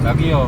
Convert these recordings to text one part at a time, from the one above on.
लागीयो.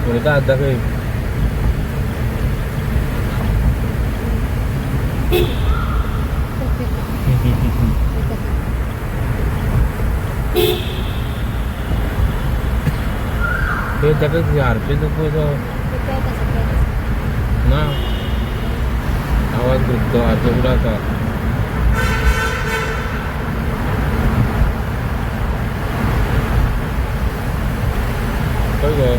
गुणिता हात दाखव. हे जगत आरपे ना आवाज गुडतो आरपे गुडाचा. काय ग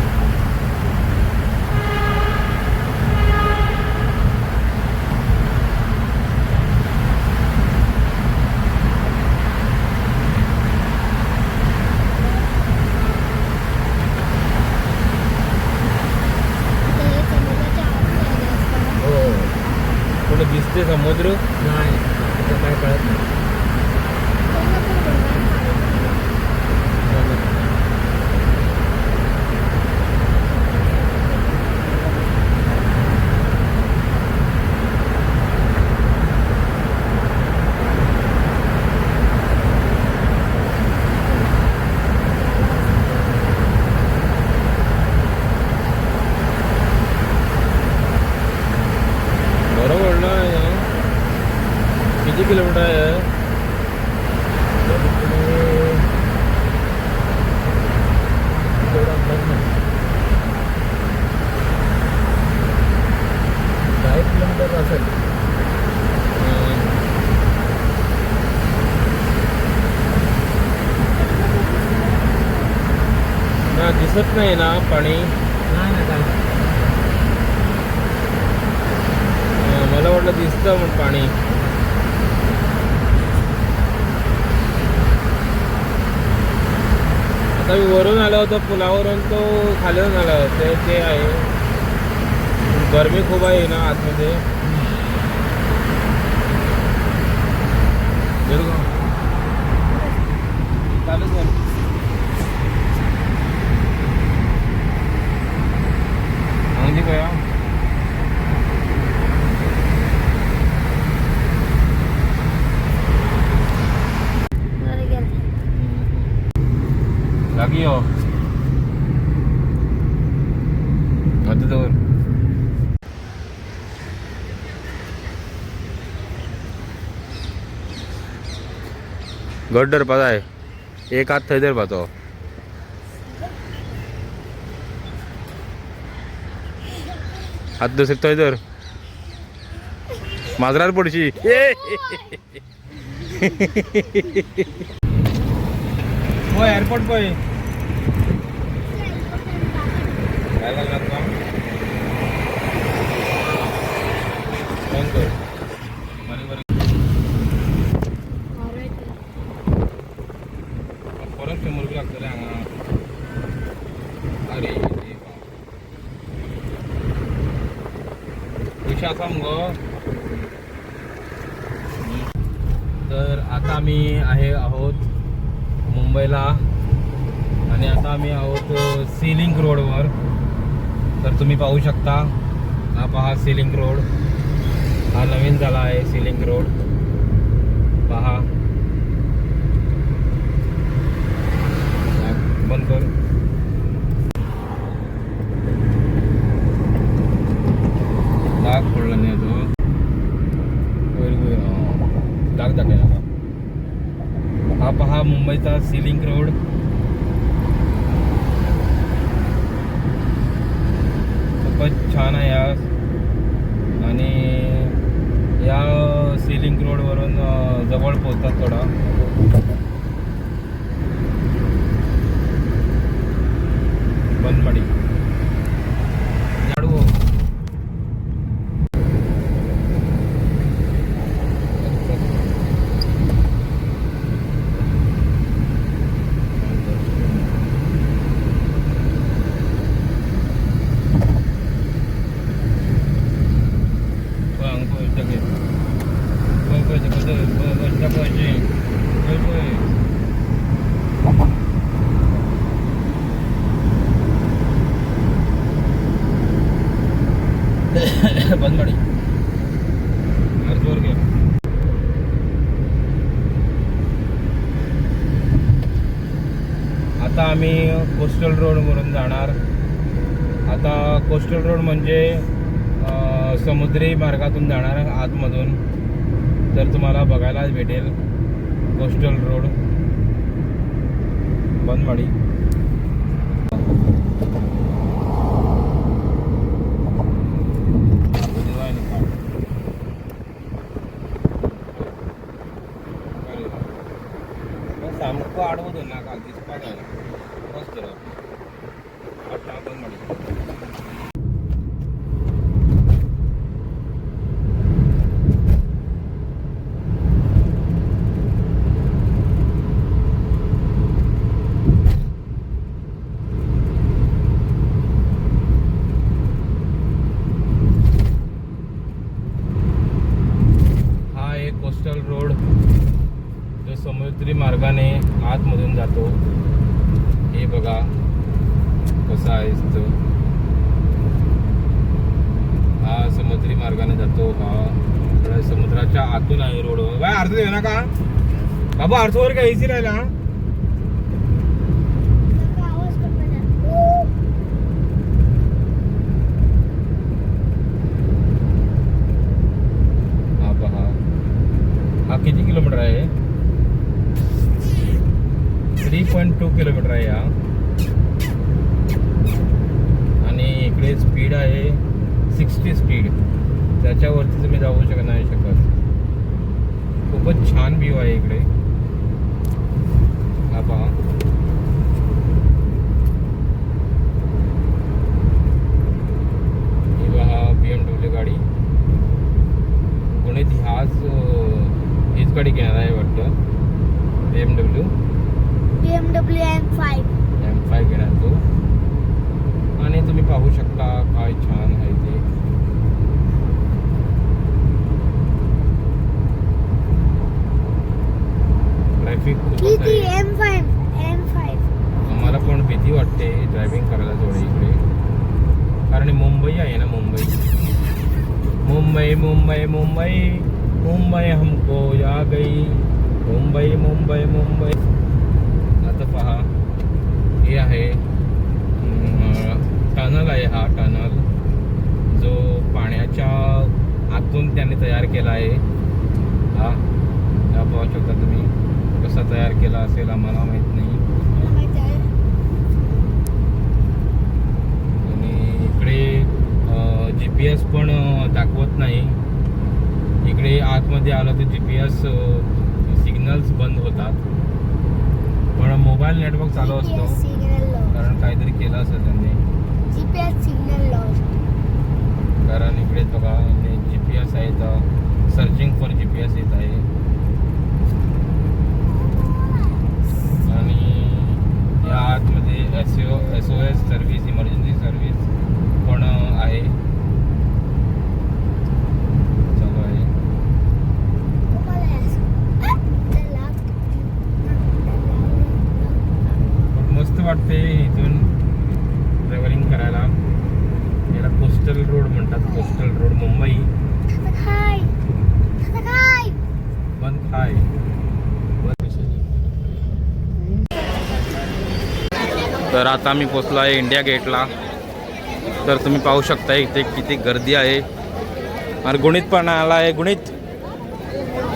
दिसते समुद्र नाही काय कळत नाही. किती किलोमीटर आहे? काय किलोमीटर असेल. ना दिसत नाही ना पाणी. नाही ना काय मला वाटलं दिसतं मग पाणी. आता मी वरून आलो होतो पुलावरून तो खालीवरून आला होता. ते आहे गरमी खूप आहे ना आतमध्ये. चालू कर म्हणजे काय लागीयो. आता तर गड्डर पता है एक हाथ था इधर बताओ. हाथ दे सकता इधर. माजरात पडशी हो एअरपोर्ट पळय काय लागणार का फोन कर परत मुलगी लागतले हांगा अरे विषय असा मगो तर आता आम्ही आहोत मुंबईला आणि आता आम्ही आहोत सी लिंक रोडवर. तर तुम्ही पाहू शकता हा पहा सी लिंक रोड हा नवीन झाला आहे. सी लिंक रोड पहा बंद कर डाग पडला नाही तो डाग दाखवायला. हा पहा मुंबईचा सी लिंक रोड खूपच छान आहे या आणि या सी लिंक रोडवरून जवळ पोहोचतात थोडा. बनमाडी झाडू बनमाडी अर्जवर घ्या. आता आम्ही कोस्टल रोडवरून जाणार. आता कोस्टल रोड म्हणजे समुद्री मार्गातून जाणार आतमधून. तर तुम्हाला बघायला भेटेल कोस्टल रोड बनमाडी. सामको आडवत ना काल दिसपा जायना मस्त आता बनमाडी. हा एक कोस्टल रोड जो समुद्री मार्गाने आतमधून जातो. हे बघा कसा आहे तो. हा समुद्री मार्गाने जातो. हा समुद्राच्या आतून आहे रोड. काय अर्थ देऊ नका बाबा अर्थवर काय एसी राहिला. हा पहा हा किती किलोमीटर आहे. 3.2 किलोमीटर आहे हा. आणि इकडे स्पीड आहे 60 स्पीड. त्याच्यावरती तुम्ही जाऊ नाही शकत. खूपच छान व्ह्यू आहे इकडे. हा पहा हा BMW गाडी. पुणे हीच गाडी घेणार आहे वाटतं. BMW M5 घेणार तो. आणि तुम्ही पाहू शकता काय छान आहे ते. ट्रॅफिक खूपच आहे. M5 आम्हाला पण भीती वाटते ड्रायव्हिंग करायला थोडी इकडे. कारण मुंबई आहे ना. मुंबई मुंबई मुंबई मुंबई मुंबई हमको या गई. मुंबई मुंबई मुंबई. आता पहा हे आहे टनल आहे. हा टनल जो पाण्याच्या आतून त्यांनी तयार केला आहे. हा पाहू शकता तुम्ही कसा तयार केला असेल आम्हाला माहित नाही. आणि इकडे GPS पण दाखवत नाही. इकडे आतमध्ये आलं तर GPS सिग्नल्स बंद होतात, पण मोबाईल नेटवर्क चालू असतो, कारण काहीतरी केलं असेल त्यांनी. GPS signal lost. कारण इकडे बघा GPS आहे, तर सर्चिंग फॉर GPS येत आहे. आणि या आतमध्ये SOS सर्व्हिस, इमर्जन्सी सर्व्हिस पण आहे, चालू आहे. पण मस्त वाटते इथून ट्रॅव्हलिंग करायला. याला कोस्टल रोड म्हणतात, कोस्टल रोड मुंबई. बंद हाय. तर आता मी पोचलो आहे इंडिया गेटला. तर तुम्ही पाहू शकता इथे किती गर्दी आहे. आणि गुणित पण आला आहे. गुणित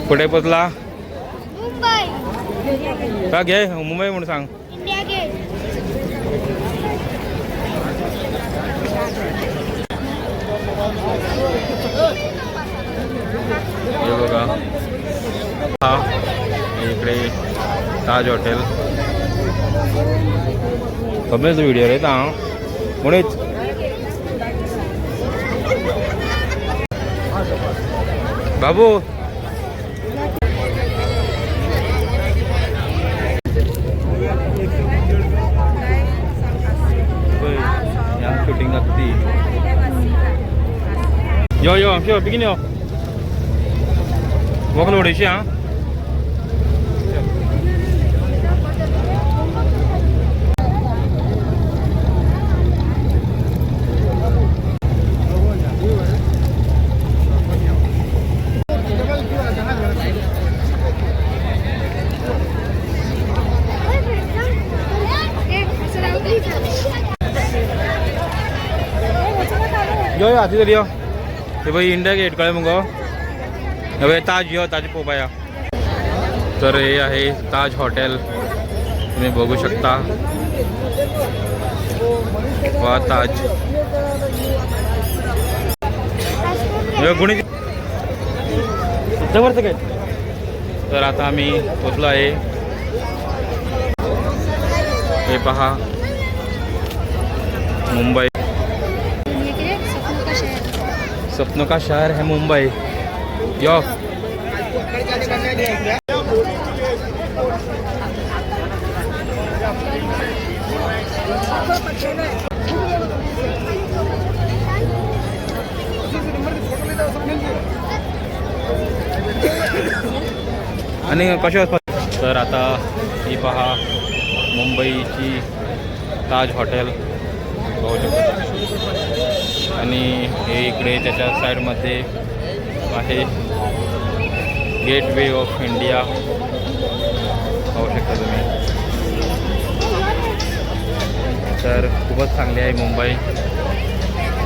कुठे पोचला? मुंबई. का घे मुंबई म्हणून सांग. India gate. हे बघा, हा इकडे ताज हॉटेल. कमेच व्हिडिओ रे ता म्हणूच. बाबू शूटिंग लागती. यो यो यो बिगिन यो वॉक थोडीशी. हा यो यो आधी तरी यो. ते बाई इंडिया गेट कळे मग हवे ताज यो ताज पोपाया. तर हे आहे ताज हॉटेल, तुम्ही बघू शकता. वा ताज गुणी जबरदस्त काय. तर आता आम्ही पोचलो आहे. हे पहा मुंबई, सपनों का शहर है मुंबई. यो आणि कशा. तर आता ही पहा मुंबईची ताज हॉटेल बघू शकता. आणि हे इकडे त्याच्या साईडमध्ये आहे गेटवे ऑफ इंडिया, पाहू शकता तुम्ही. तर खूपच चांगली आहे मुंबई.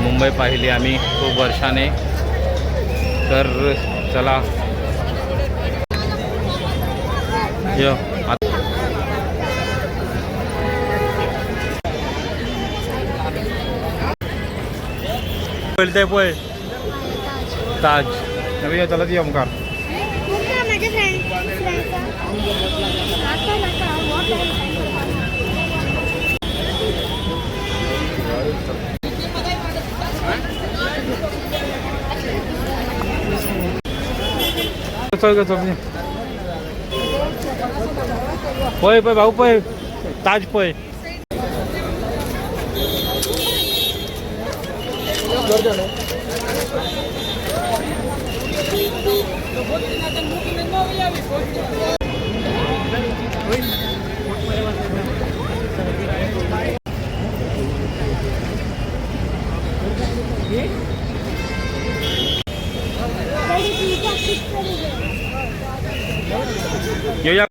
मुंबई पाहिली आम्ही खूप वर्षाने. तर चला यो पहिले पोय ताज नवी चला ती ओमकार. पोय पोय भाऊ पोय ताज पोय. ये